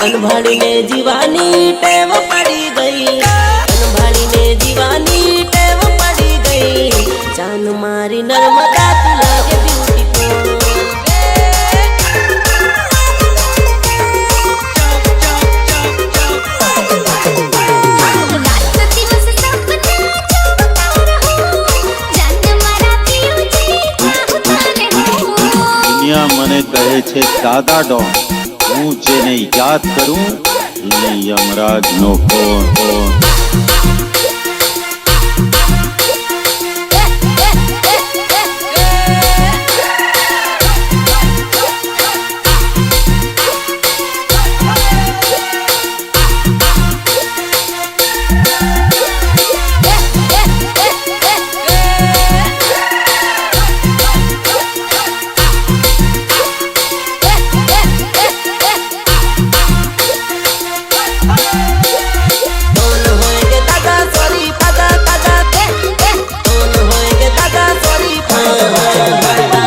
अनभाड़ी ने जीवानी टेव पड़ी गई, अनभाड़ी ने जीवानी टेव पड़ी गई। जान मारी नर्मदा तू लागे ब्यूटीफुल। दुनिया मने कहे छे दादा डॉन, हूँ जेने याद करूं એને યમરાજ નો ફોન